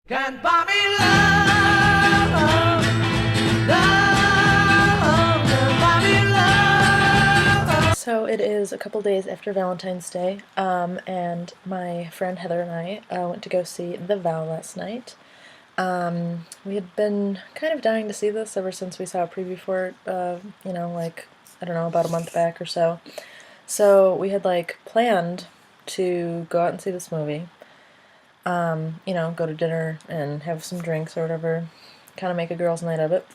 Can't buy me love, love, can't buy me love. So it is a couple days after Valentine's Day, and my friend Heather and I went to go see The Vow last night. We had been kind of dying to see this ever since we saw a preview for it, like, I don't know, about a month back or so. So we had, like, planned to go out and see this movie. Go to dinner and have some drinks or whatever, kind of make a girls' night of it.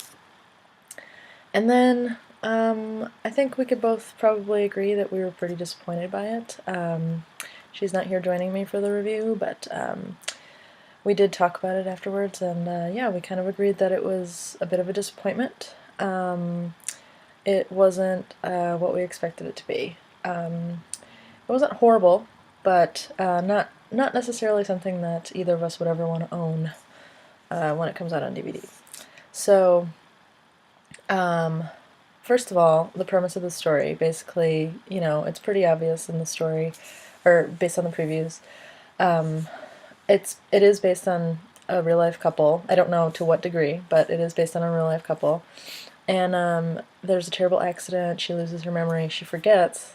And then, I think we could both probably agree that we were pretty disappointed by it. She's not here joining me for the review, but, we did talk about it afterwards, and, yeah, we kind of agreed that it was a bit of a disappointment. It wasn't, what we expected it to be. It wasn't horrible, but, not necessarily something that either of us would ever want to own when it comes out on DVD. So, first of all, the premise of the story, basically, it's pretty obvious in the story, or based on the previews. It is based on a real life couple. I don't know to what degree, but it is based on a real life couple. And there's a terrible accident. She loses her memory. She forgets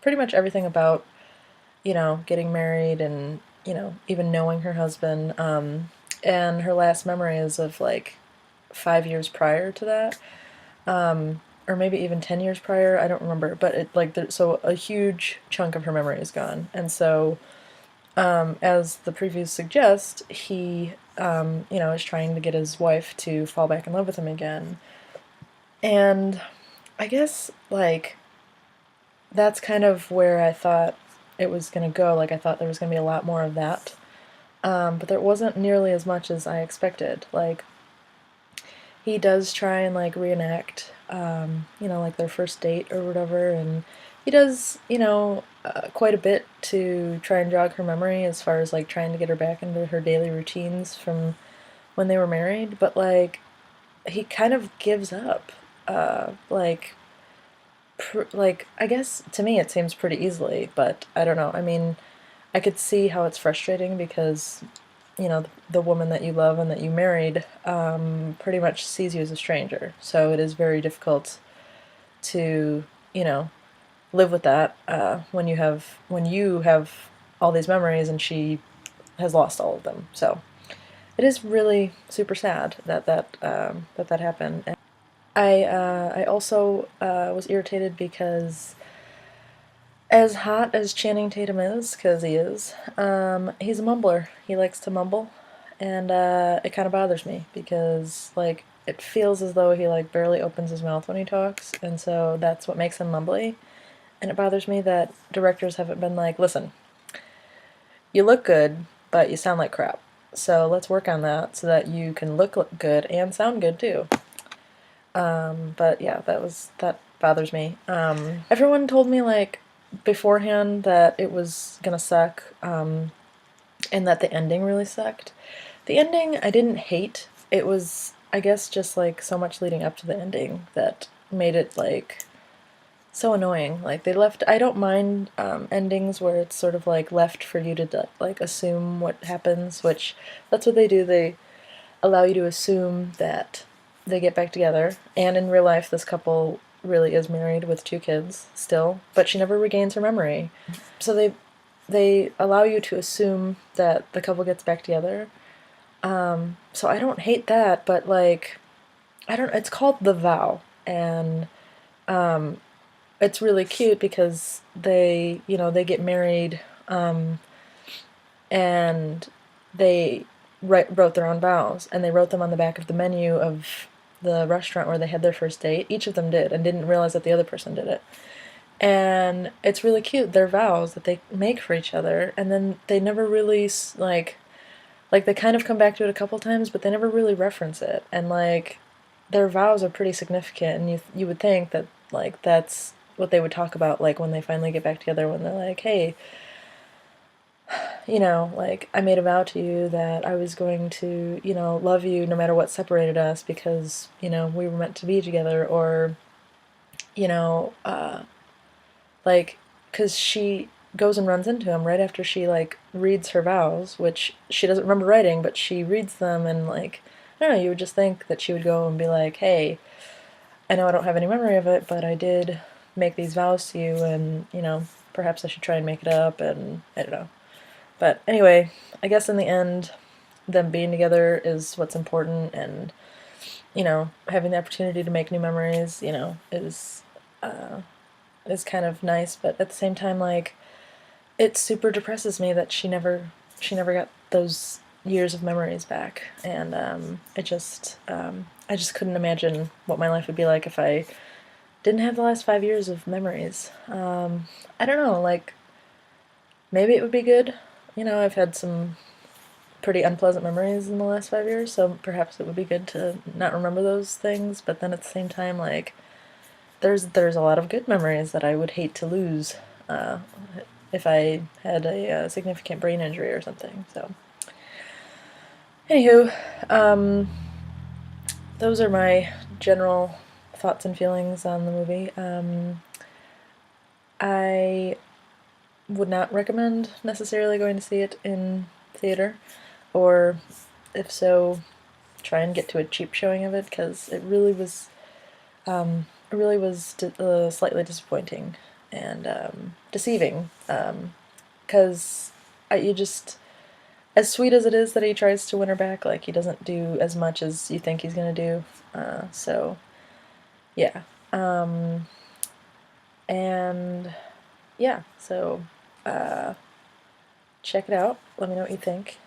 pretty much everything about getting married and, even knowing her husband. And her last memory is of like 5 years prior to that. Or maybe even 10 years prior, I don't remember. But so a huge chunk of her memory is gone. And so, as the previews suggest, he, is trying to get his wife to fall back in love with him again. And I guess, like, that's kind of where I thought it was going to go. Like, I thought there was going to be a lot more of that. But there wasn't nearly as much as I expected. Like, he does try and, like, reenact, like their first date or whatever, and he does, quite a bit to try and jog her memory as far as, like, trying to get her back into her daily routines from when they were married, but, like, he kind of gives up. I guess to me it seems pretty easily, but I don't know. I mean, I could see how it's frustrating because, the woman that you love and that you married pretty much sees you as a stranger. So it is very difficult to, live with that when you have all these memories and she has lost all of them. So it is really super sad that happened. And I also was irritated because, as hot as Channing Tatum is, because he is, he's a mumbler. He likes to mumble, and it kind of bothers me because, like, it feels as though he, like, barely opens his mouth when he talks, and so that's what makes him mumbly. And it bothers me that directors haven't been like, listen, you look good, but you sound like crap. So let's work on that so that you can look good and sound good too. But yeah, that bothers me. Everyone told me, like, beforehand that it was gonna suck, and that the ending really sucked. The ending I didn't hate. It was, I guess, just, like, so much leading up to the ending that made it, like, so annoying. Like, I don't mind endings where it's sort of, like, left for you to, like, assume what happens, which that's what they do. They allow you to assume that they get back together, and in real life this couple really is married with 2 kids still, but she never regains her memory. So they allow you to assume that the couple gets back together. So I don't hate that, but, like, it's called The Vow, and it's really cute because they get married, and they wrote their own vows, and they wrote them on the back of the menu of the restaurant where they had their first date. Each of them did, and didn't realize that the other person did it. And it's really cute, their vows that they make for each other, and then they never really, like they kind of come back to it a couple times, but they never really reference it. And, like, their vows are pretty significant, and you would think that, like, that's what they would talk about, like, when they finally get back together, when they're like, hey, like, I made a vow to you that I was going to, love you no matter what separated us because, we were meant to be together, or, like, because goes and runs into him right after she, like, reads her vows, which she doesn't remember writing, but she reads them, and, like, I don't know, you would just think that she would go and be like, hey, I know I don't have any memory of it, but I did make these vows to you, and, you know, perhaps I should try and make it up, and I don't know. But anyway, I guess in the end, them being together is what's important, and, you know, having the opportunity to make new memories, you know, is kind of nice, but at the same time, like, it super depresses me that she never got those years of memories back, and I just couldn't imagine what my life would be like if I didn't have the last 5 years of memories. I don't know, like, maybe it would be good. You know, I've had some pretty unpleasant memories in the last 5 years, so perhaps it would be good to not remember those things, but then at the same time, like, there's a lot of good memories that I would hate to lose uh, if I had a significant brain injury or something. So, anywho, those are my general thoughts and feelings on the movie. I would not recommend necessarily going to see it in theater, or if so, try and get to a cheap showing of it, because it really was slightly disappointing and deceiving. Because you just, as sweet as it is that he tries to win her back, like, he doesn't do as much as you think he's gonna do. So yeah, and yeah, so check it out. Let me know what you think.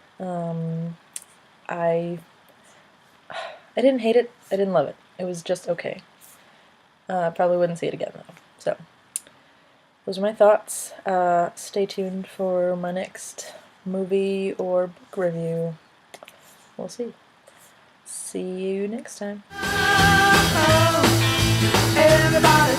I I didn't hate it. I didn't love it. It was just okay. Probably wouldn't see it again though. So those are my thoughts. Stay tuned for my next movie or book review. We'll see. See you next time. Everybody